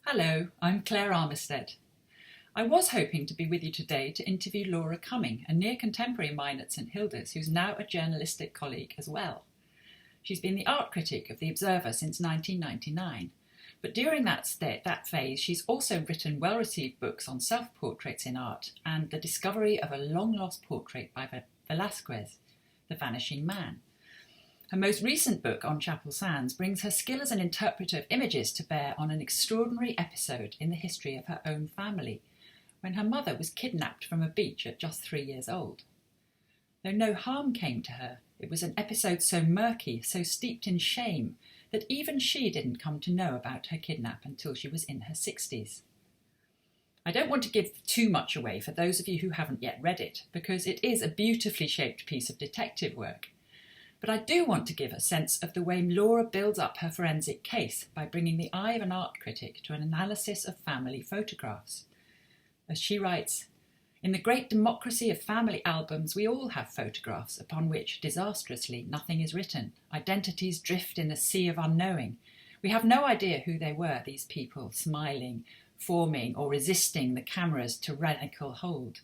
Hello, I'm Claire Armistead. I was hoping to be with you today to interview Laura Cumming, a near contemporary of mine at St Hilda's, who's now a journalistic colleague as well. She's been the art critic of The Observer since 1999, but during that phase she's also written well-received books on self-portraits in art and the discovery of a long-lost portrait by Velázquez, The Vanishing Man. Her most recent book, On Chapel Sands, brings her skill as an interpreter of images to bear on an extraordinary episode in the history of her own family, when her mother was kidnapped from a beach at just 3 years old. Though no harm came to her, it was an episode so murky, so steeped in shame, that even she didn't come to know about her kidnap until she was in her 60s. I don't want to give too much away for those of you who haven't yet read it, because it is a beautifully shaped piece of detective work. But I do want to give a sense of the way Laura builds up her forensic case by bringing the eye of an art critic to an analysis of family photographs. As she writes, "In the great democracy of family albums, we all have photographs upon which, disastrously, nothing is written. Identities drift in a sea of unknowing. We have no idea who they were, these people, smiling, forming, or resisting the camera's tyrannical hold.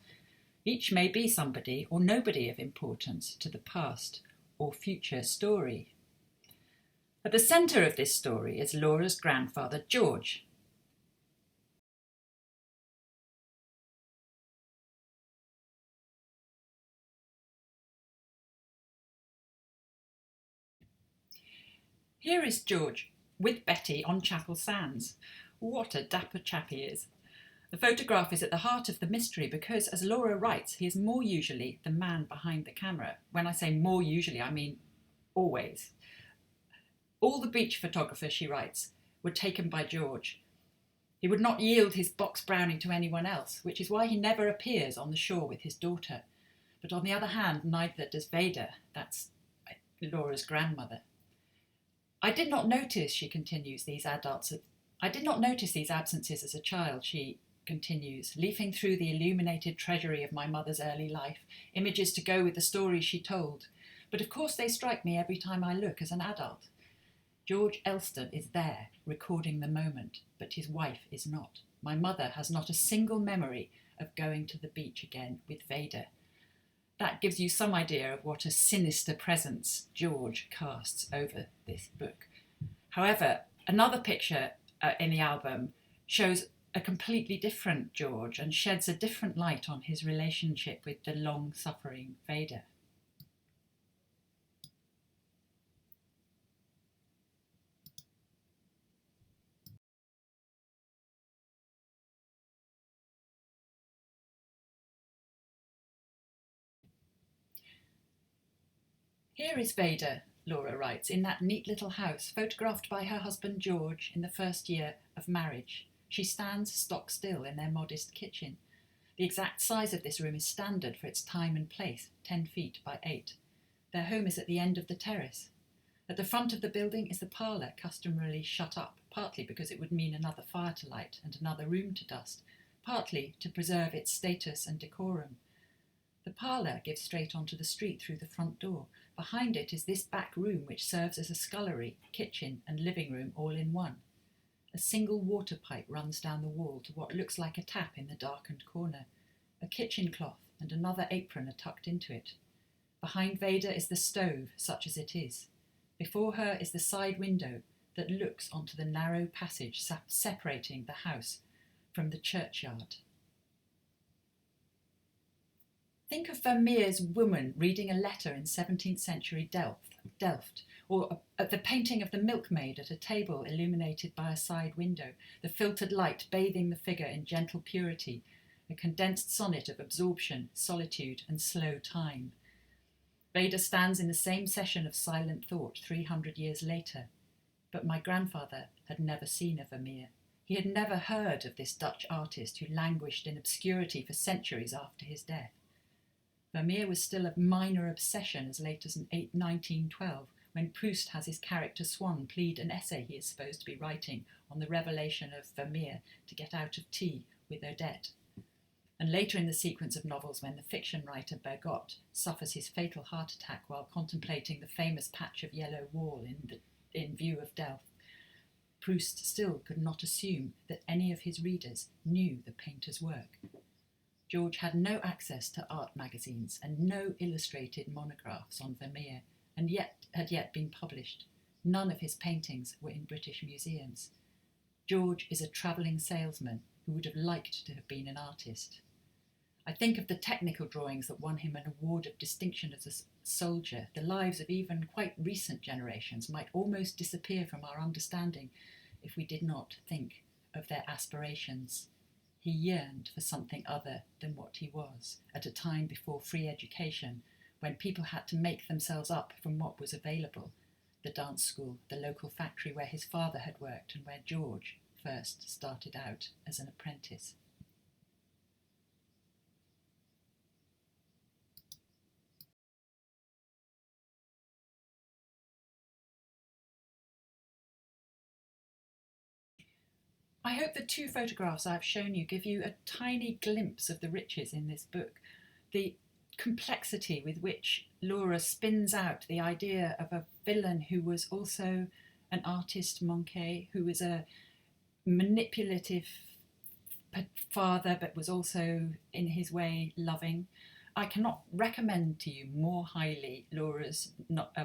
Each may be somebody or nobody of importance to the past or future story." At the centre of this story is Laura's grandfather, George. Here is George with Betty on Chapel Sands. What a dapper chap he is. The photograph is at the heart of the mystery because, as Laura writes, he is more usually the man behind the camera. When I say more usually, I mean always. All the beach photographers, she writes, were taken by George. He would not yield his box brownie to anyone else, which is why he never appears on the shore with his daughter. But on the other hand, neither does Veda, that's Laura's grandmother. I did not notice, she continues, I did not notice these absences as a child, she continues, leafing through the illuminated treasury of my mother's early life, images to go with the stories she told. But of course they strike me every time I look as an adult. George Elston is there, recording the moment, but his wife is not. My mother has not a single memory of going to the beach again with Veda. That gives you some idea of what a sinister presence George casts over this book. However, another picture in the album shows a completely different George and sheds a different light on his relationship with the long-suffering Veda. Here is Veda, Laura writes, in that neat little house, photographed by her husband George in the first year of marriage. She stands stock still in their modest kitchen. The exact size of this room is standard for its time and place, 10 feet by 8. Their home is at the end of the terrace. At the front of the building is the parlour, customarily shut up, partly because it would mean another fire to light and another room to dust, partly to preserve its status and decorum. The parlour gives straight onto the street through the front door. Behind it is this back room which serves as a scullery, kitchen and living room all in one. A single water pipe runs down the wall to what looks like a tap in the darkened corner. A kitchen cloth and another apron are tucked into it. Behind Veda is the stove, such as it is. Before her is the side window that looks onto the narrow passage separating the house from the churchyard. Think of Vermeer's Woman reading a letter in 17th century Delft, or at the painting of the milkmaid at a table illuminated by a side window, the filtered light bathing the figure in gentle purity, a condensed sonnet of absorption, solitude and slow time. Veda stands in the same session of silent thought 300 years later, but my grandfather had never seen a Vermeer. He had never heard of this Dutch artist who languished in obscurity for centuries after his death. Vermeer was still a minor obsession as late as 1912, when Proust has his character Swann plead an essay he is supposed to be writing on the revelation of Vermeer to get out of tea with Odette. And later in the sequence of novels when the fiction writer Bergot suffers his fatal heart attack while contemplating the famous patch of yellow wall in view of Delft. Proust still could not assume that any of his readers knew the painter's work. George had no access to art magazines and no illustrated monographs on Vermeer, and had yet been published. None of his paintings were in British museums. George is a travelling salesman who would have liked to have been an artist. I think of the technical drawings that won him an award of distinction as a soldier. The lives of even quite recent generations might almost disappear from our understanding if we did not think of their aspirations. He yearned for something other than what he was, at a time before free education, when people had to make themselves up from what was available. The dance school, the local factory where his father had worked, and where George first started out as an apprentice. I hope the two photographs I've shown you give you a tiny glimpse of the riches in this book, the complexity with which Laura spins out the idea of a villain who was also an artiste manqué, who was a manipulative father but was also in his way loving. I cannot recommend to you more highly Laura's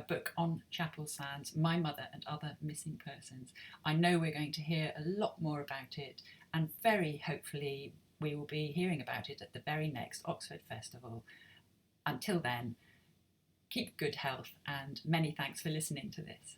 book on chapel sands, My Mother and Other Missing Persons. I know we're going to hear a lot more about it, and very hopefully we will be hearing about it at the very next Oxford Festival. Until then, keep good health, and many thanks for listening to this.